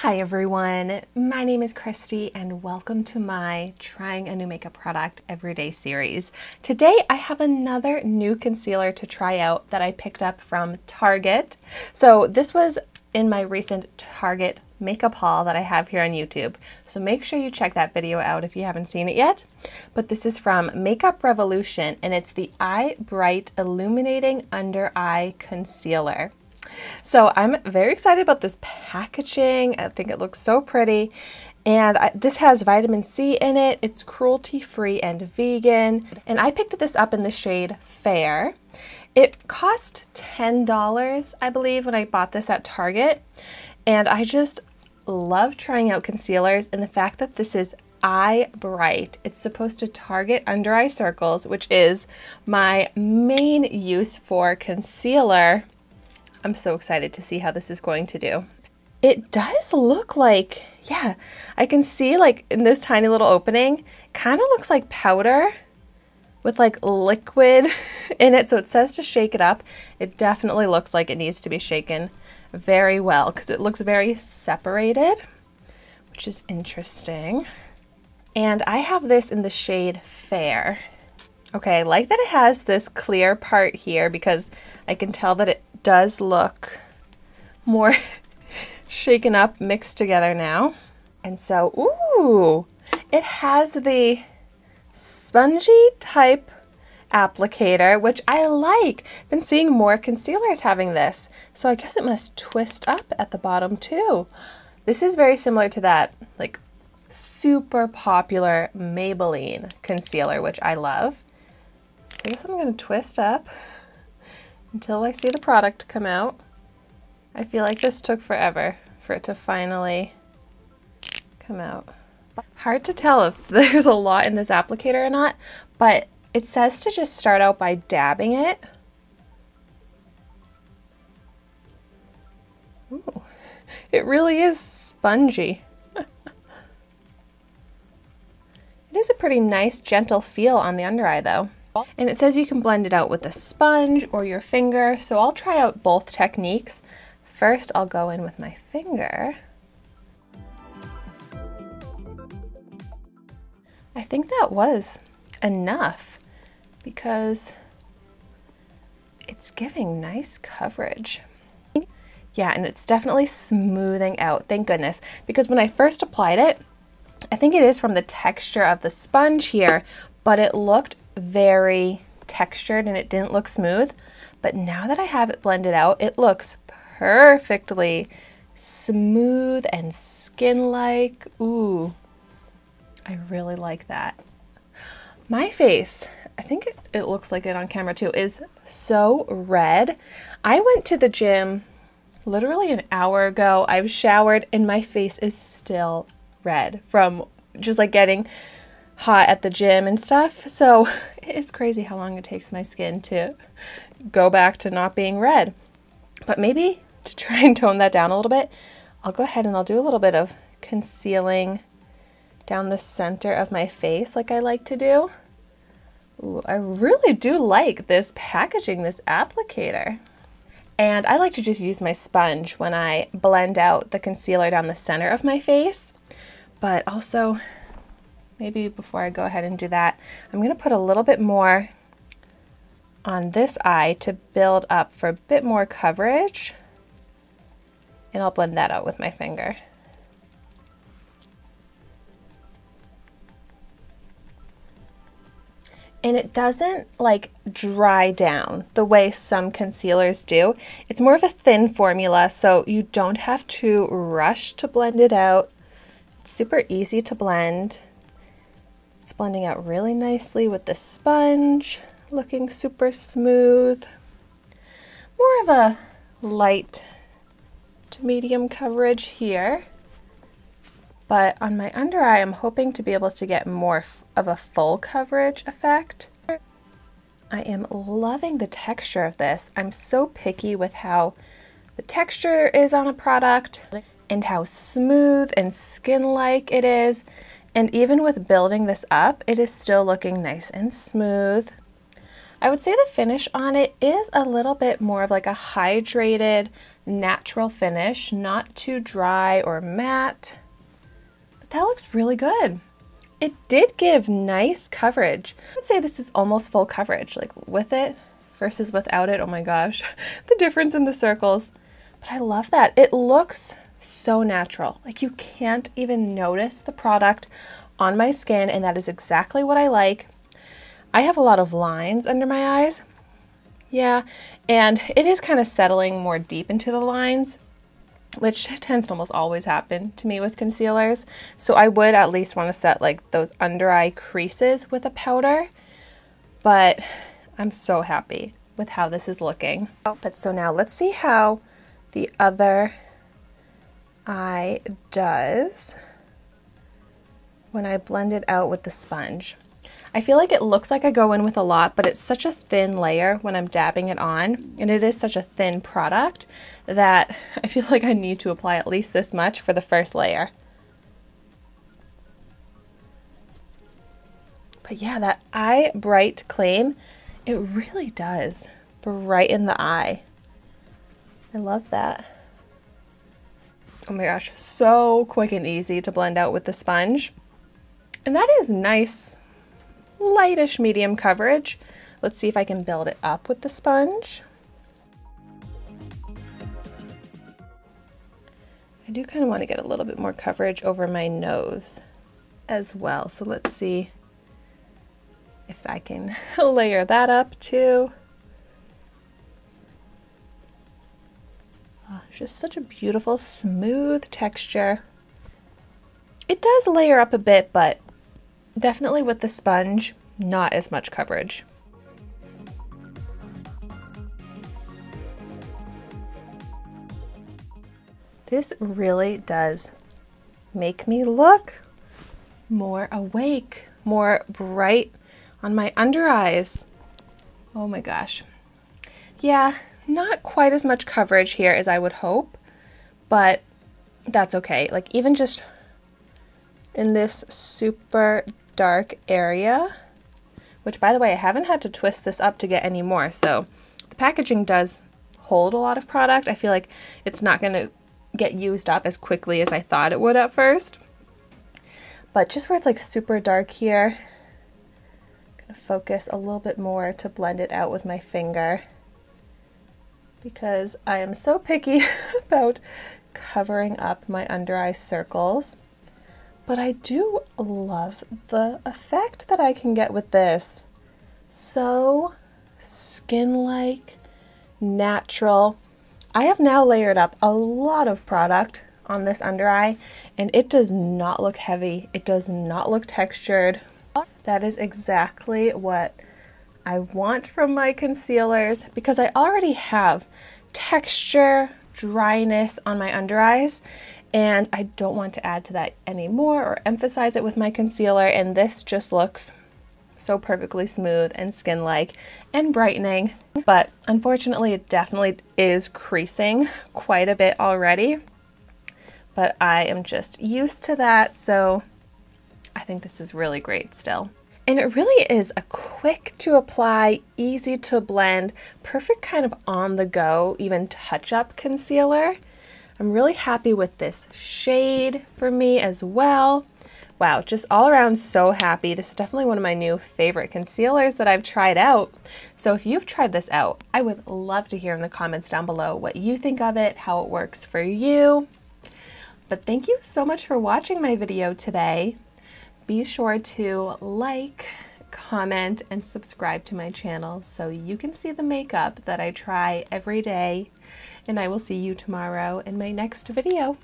Hi everyone, my name is Christy and welcome to my Trying a New Makeup Product Everyday series. Today I have another new concealer to try out that I picked up from Target. So this was in my recent Target makeup haul that I have here on YouTube. So make sure you check that video out if you haven't seen it yet. But this is from Makeup Revolution and it's the Eye Bright Illuminating Under Eye Concealer. So I'm very excited about this packaging. I think it looks so pretty. And this has vitamin C in it. It's cruelty free and vegan. And I picked this up in the shade Fair. It cost $10, I believe, when I bought this at Target. And I just love trying out concealers, and the fact that this is Eye Bright. It's supposed to target under eye circles, which is my main use for concealer. I'm so excited to see how this is going to do. It does look like, yeah, I can see like in this tiny little opening, kind of looks like powder with like liquid in it. So it says to shake it up. It definitely looks like it needs to be shaken very well because it looks very separated, which is interesting. And I have this in the shade Fair. Okay, I like that it has this clear part here because I can tell that it does look more shaken up, mixed together now. And so, ooh, it has the spongy type applicator, which I like. Been seeing more concealers having this. So I guess it must twist up at the bottom too. This is very similar to that like super popular Maybelline concealer, which I love. So I guess I'm going to twist up until I see the product come out. I feel like this took forever for it to finally come out. Hard to tell if there's a lot in this applicator or not, but it says to just start out by dabbing it. Ooh, it really is spongy. It is a pretty nice, gentle feel on the under eye though. And it says you can blend it out with a sponge or your finger, so I'll try out both techniques. First, I'll go in with my finger. I think that was enough because it's giving nice coverage. Yeah, and it's definitely smoothing out, thank goodness, because when I first applied it, I think it is from the texture of the sponge here, but it looked very textured and it didn't look smooth. But now that I have it blended out, it looks perfectly smooth and skin-like. Ooh, I really like that. My face, I think it looks like it on camera too, is so red. I went to the gym literally an hour ago. I've showered and my face is still red from just like getting hot at the gym and stuff. So it's crazy how long it takes my skin to go back to not being red. But maybe to try and tone that down a little bit, I'll go ahead and I'll do a little bit of concealing down the center of my face like I like to do. Ooh, I really do like this packaging, this applicator. And I like to just use my sponge when I blend out the concealer down the center of my face. But also, maybe before I go ahead and do that, I'm going to put a little bit more on this eye to build up for a bit more coverage. And I'll blend that out with my finger. And it doesn't like dry down the way some concealers do. It's more of a thin formula, so you don't have to rush to blend it out. It's super easy to blend. It's blending out really nicely with the sponge, looking super smooth. More of a light to medium coverage here. But on my under eye, I'm hoping to be able to get more of a full coverage effect. I am loving the texture of this. I'm so picky with how the texture is on a product and how smooth and skin-like it is. And even with building this up, it is still looking nice and smooth. I would say the finish on it is a little bit more of like a hydrated, natural finish, not too dry or matte, but that looks really good. It did give nice coverage. I would say this is almost full coverage, like with it versus without it. Oh my gosh, the difference in the circles. But I love that. It looks so natural. Like you can't even notice the product on my skin, and that is exactly what I like. I have a lot of lines under my eyes. Yeah, and it is kind of settling more deep into the lines, which tends to almost always happen to me with concealers. So I would at least want to set like those under eye creases with a powder, but I'm so happy with how this is looking. But so now let's see how the other eye does when I blend it out with the sponge. I feel like it looks like I go in with a lot, but it's such a thin layer when I'm dabbing it on, and it is such a thin product that I feel like I need to apply at least this much for the first layer. But yeah, that Eye Bright claim, it really does brighten the eye. I love that. Oh my gosh, so quick and easy to blend out with the sponge. And that is nice, lightish medium coverage. Let's see if I can build it up with the sponge. I do kind of want to get a little bit more coverage over my nose as well. So let's see if I can layer that up too. Just such a beautiful, smooth texture. It does layer up a bit, but definitely with the sponge, not as much coverage. This really does make me look more awake, more bright on my under eyes. Oh my gosh. Yeah. Not quite as much coverage here as I would hope, but that's okay. Like even just in this super dark area, which by the way, I haven't had to twist this up to get any more. So the packaging does hold a lot of product. I feel like it's not going to get used up as quickly as I thought it would at first. But just where it's like super dark here, I'm going to focus a little bit more to blend it out with my finger, because I am so picky about covering up my under eye circles. But I do love the effect that I can get with this. So skin-like, natural. I have now layered up a lot of product on this under eye, and it does not look heavy. It does not look textured. That is exactly what I want from my concealers, because I already have texture, dryness on my under eyes, and I don't want to add to that anymore or emphasize it with my concealer, and this just looks so perfectly smooth and skin-like and brightening. But unfortunately, it definitely is creasing quite a bit already, but I am just used to that, so I think this is really great still. And it really is a quick to apply, easy to blend, perfect kind of on the go, even touch-up concealer. I'm really happy with this shade for me as well. Wow, just all around so happy. This is definitely one of my new favorite concealers that I've tried out. So if you've tried this out, I would love to hear in the comments down below what you think of it, how it works for you. But thank you so much for watching my video today. Be sure to like, comment, and subscribe to my channel so you can see the makeup that I try every day. And I will see you tomorrow in my next video.